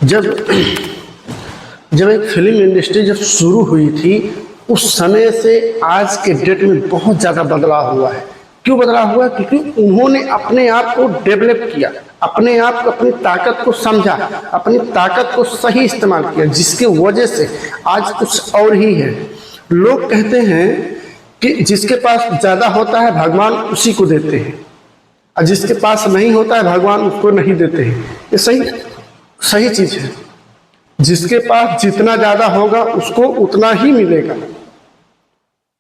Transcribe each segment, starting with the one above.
जब जब एक फिल्म इंडस्ट्री जब शुरू हुई थी उस समय से आज के डेट में बहुत ज़्यादा बदलाव हुआ है। क्यों बदलाव हुआ? क्योंकि उन्होंने अपने आप को डेवलप किया, अपने आप को, अपनी ताकत को समझा, अपनी ताकत को सही इस्तेमाल किया, जिसकी वजह से आज कुछ और ही है। लोग कहते हैं कि जिसके पास ज़्यादा होता है भगवान उसी को देते हैं, और जिसके पास नहीं होता है भगवान उसको नहीं देते हैं। ये सही चीज़ है। जिसके पास जितना ज़्यादा होगा उसको उतना ही मिलेगा,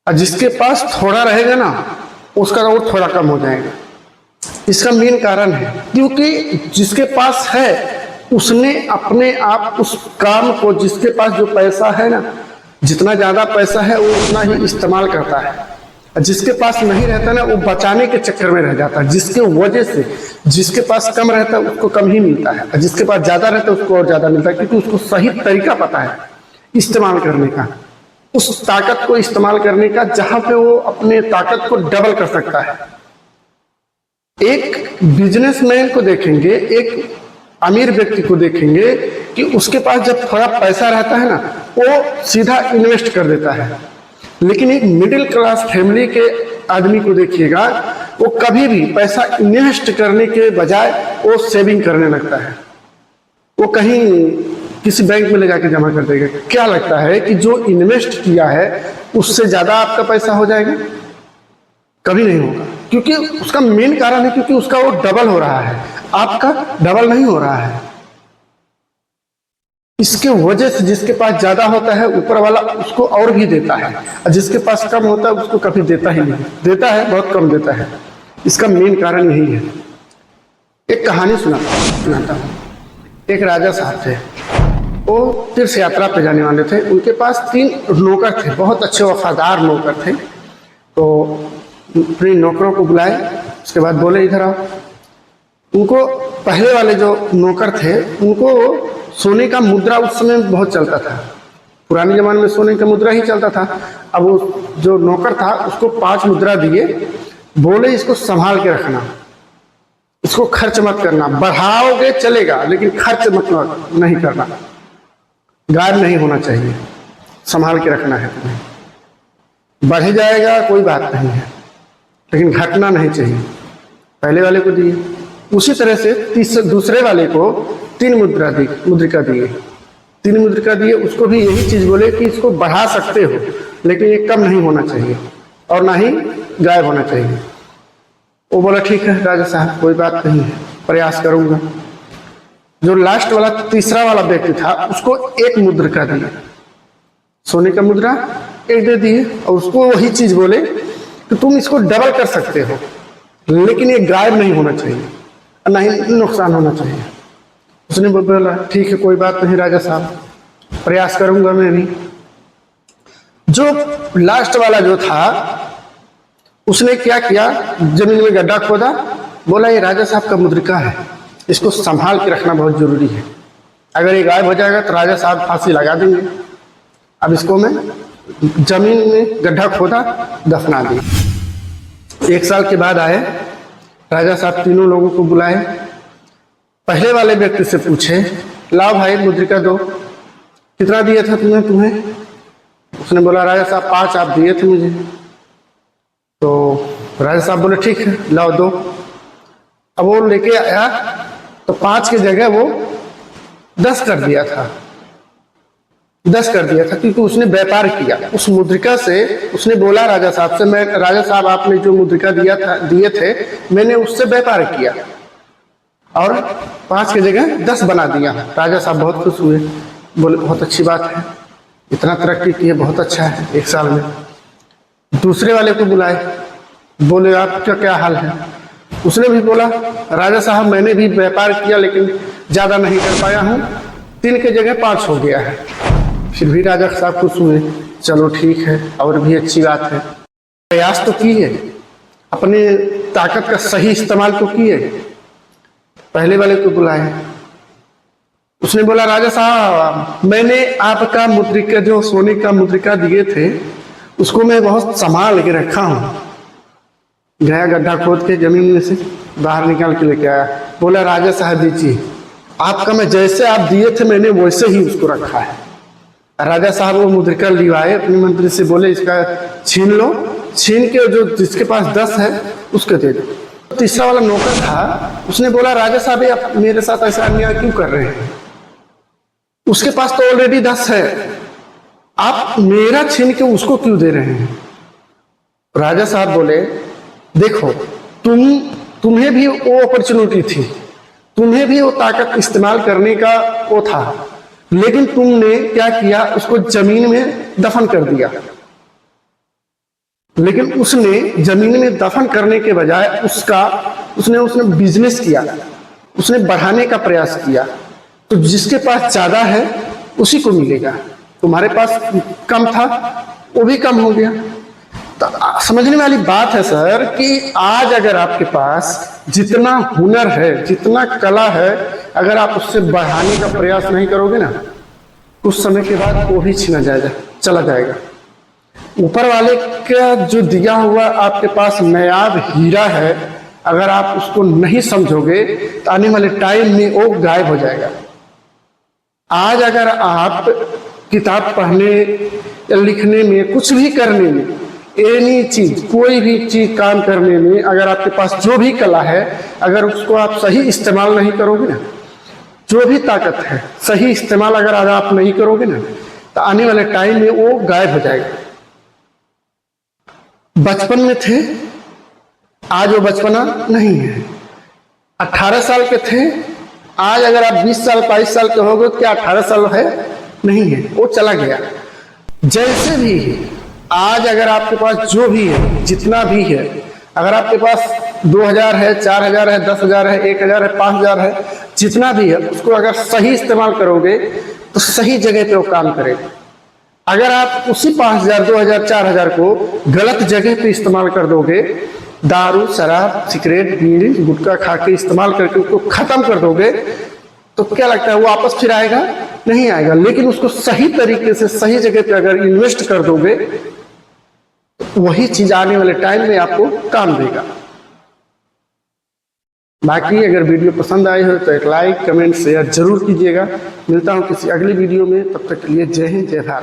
और जिसके पास थोड़ा रहेगा ना उसका और थोड़ा कम हो जाएगा। इसका मेन कारण है क्योंकि जिसके पास है उसने अपने आप उस काम को, जिसके पास जो पैसा है ना, जितना ज़्यादा पैसा है वो उतना ही इस्तेमाल करता है, और जिसके पास नहीं रहता ना वो बचाने के चक्कर में रह जाता है, जिसके वजह से जिसके पास कम रहता है उसको कम ही मिलता है, और जिसके पास ज़्यादा रहता है उसको और ज़्यादा मिलता है, क्योंकि उसको सही तरीका पता है इस्तेमाल करने का, उस ताकत को इस्तेमाल करने का जहां पे वो अपने ताकत को डबल कर सकता है। एक बिजनेसमैन को देखेंगे, एक अमीर व्यक्ति को देखेंगे कि उसके पास जब थोड़ा पैसा रहता है ना वो सीधा इन्वेस्ट कर देता है, लेकिन एक मिडिल क्लास फैमिली के आदमी को देखिएगा वो कभी भी पैसा इन्वेस्ट करने के बजाय वो सेविंग करने लगता है, वो कहीं किसी बैंक में ले जाके जमा कर देगा। क्या लगता है कि जो इन्वेस्ट किया है उससे ज्यादा आपका पैसा हो जाएगा? कभी नहीं होगा, क्योंकि उसका मेन कारण है क्योंकि उसका वो डबल हो रहा है, आपका डबल नहीं हो रहा है। इसके वजह से जिसके पास ज्यादा होता है ऊपर वाला उसको और भी देता है, और जिसके पास कम होता है उसको कभी देता ही नहीं, देता है बहुत कम देता है। इसका मेन कारण यही है। एक कहानी सुनाता हूँ। एक राजा साहब थे, वो तीर्थ यात्रा पे जाने वाले थे। उनके पास 3 नौकर थे, बहुत अच्छे वफादार नौकर थे। तो अपने नौकरों को बुलाए, उसके बाद बोले इधर आओ। उनको पहले वाले जो नौकर थे उनको सोने का मुद्रा उस समय बहुत चलता था, पुराने जमाने में सोने का मुद्रा ही चलता था। अब वो जो नौकर था उसको 5 मुद्रा दिए, बोले इसको संभाल के रखना, इसको खर्च मत करना, बढ़ाओगे चलेगा लेकिन खर्च मत नहीं करना, गायब नहीं होना चाहिए, संभाल के रखना है तुम्हें। बढ़ जाएगा कोई बात नहीं है लेकिन घटना नहीं चाहिए। पहले वाले को दिए, उसी तरह से दूसरे वाले को 3 मुद्रिका दिए, 3 मुद्रिका दिए। उसको भी यही चीज बोले कि इसको बढ़ा सकते हो लेकिन ये कम नहीं होना चाहिए और ना ही गायब होना चाहिए। वो बोला ठीक है राजा साहब कोई बात नहीं है, प्रयास करूंगा। जो लास्ट वाला तीसरा वाला व्यक्ति था उसको 1 मुद्रिका दिया, सोने का मुद्रा 1 दे दिए, और उसको वही चीज बोले कि तुम इसको डबल कर सकते हो लेकिन ये गायब नहीं होना चाहिए और ना ही नुकसान होना चाहिए। उसने बोला ठीक है कोई बात नहीं राजा साहब, प्रयास करूंगा मैं भी। जो लास्ट वाला जो था उसने क्या किया, जमीन में गड्ढा खोदा, बोला ये राजा साहब का मुद्रिका है, इसको संभाल के रखना बहुत जरूरी है, अगर ये गायब हो जाएगा तो राजा साहब फांसी लगा देंगे। अब इसको मैं जमीन में गड्ढा खोदा, दफना दिया। 1 साल के बाद आए राजा साहब, तीनों लोगों को बुलाए। पहले वाले व्यक्ति से पूछे लाओ भाई मुद्रिका दो, कितना दिया था तुम्हें? उसने बोला राजा साहब 5 आप दिए थे मुझे। तो राजा साहब बोले ठीक है लाओ दो। अब वो लेके आया तो 5 की जगह वो 10 कर दिया था, 10 कर दिया था, क्योंकि उसने व्यापार किया उस मुद्रिका से। उसने बोला राजा साहब से, मैं राजा साहब आपने जो मुद्रिका दिए थे मैंने उससे व्यापार किया और 5 की जगह 10 बना दिया। राजा साहब बहुत खुश हुए, बोले बहुत अच्छी बात है, इतना तरक्की की है, बहुत अच्छा है 1 साल में। दूसरे वाले को बुलाए, बोले आपका क्या हाल है? उसने भी बोला राजा साहब मैंने भी व्यापार किया लेकिन ज्यादा नहीं कर पाया हूँ, 3 की जगह 5 हो गया है। फिर भी राजा साहब खुश हुए, चलो ठीक है और भी अच्छी बात है, प्रयास तो किए, अपने ताकत का सही इस्तेमाल तो किए। पहले वाले को बुलाए, उसने बोला राजा साहब मैंने आपका मुद्रिका, जो सोने का मुद्रिका दिए थे उसको मैं बहुत संभाल के रखा हूँ। गया गड्ढा खोद के जमीन में से बाहर निकाल के लेके आया, बोला राजा साहब दीजिए आपका मैं जैसे आप दिए थे मैंने वैसे ही उसको रखा है। राजा साहब वो मुद्रिका लिवाए, अपने मंत्री से बोले इसका छीन लो, छीन के जो जिसके पास 10 है उसको दे दो। तीसरा वाला नौकर था, उसने बोला राजा साहब आप मेरे साथ ऐसा अन्याय क्यों कर रहे हैं, उसके पास तो ऑलरेडी 10 है, आप मेरा छीन के उसको क्यों दे रहे हैं। राजा साहब बोले देखो तुम्हें भी वो अपॉर्चुनिटी थी, तुम्हें भी वो ताकत इस्तेमाल करने का वो था, लेकिन तुमने क्या किया, उसको जमीन में दफन कर दिया। लेकिन उसने जमीन में दफन करने के बजाय उसने बिजनेस किया, उसने बढ़ाने का प्रयास किया। तो जिसके पास ज्यादा है उसी को मिलेगा, तुम्हारे पास कम था वो भी कम हो गया। तो समझने वाली बात है सर कि आज अगर आपके पास जितना हुनर है, जितना कला है, अगर आप उससे बढ़ाने का प्रयास नहीं करोगे ना, कुछ समय के बाद वो भी छीना जाएगा, चला जाएगा। ऊपर वाले का जो दिया हुआ आपके पास नायाब हीरा है, अगर आप उसको नहीं समझोगे तो आने वाले टाइम में वो गायब हो जाएगा। आज अगर आप किताब पढ़ने या लिखने में, कुछ भी करने में, एनी चीज, कोई भी चीज काम करने में, अगर आपके पास जो भी कला है, अगर उसको आप सही इस्तेमाल नहीं करोगे ना, जो भी ताकत है सही इस्तेमाल अगर आप नहीं करोगे ना, तो आने वाले टाइम में वो गायब हो जाएगा। बचपन में थे, आज वो बचपना नहीं है। 18 साल के थे, आज अगर आप 20 साल 22 साल के हो गए, क्या 18 साल है? नहीं है, वो चला गया। जैसे भी आज अगर आपके पास जो भी है, जितना भी है, अगर आपके पास 2000 है, 4000 है, 10,000 है, 1000 है, 5000 है, जितना भी है, उसको अगर सही इस्तेमाल करोगे तो सही जगह पे वो काम करेगा। अगर आप उसी 5000, 2000, 4000 को गलत जगह पे इस्तेमाल कर दोगे, दारू, शराब, सिगरेट, बीड़ी, गुटखा खा के इस्तेमाल करके उसको खत्म कर दोगे, तो क्या लगता है वो वापस फिर आएगा? नहीं आएगा। लेकिन उसको सही तरीके से सही जगह पे अगर इन्वेस्ट कर दोगे, तो वही चीज आने वाले टाइम में आपको काम देगा। बाकी अगर वीडियो पसंद आई हो तो एक लाइक, कमेंट, शेयर जरूर कीजिएगा। मिलता हूं किसी अगली वीडियो में, तब तक के लिए जय हिंद, जय भारत।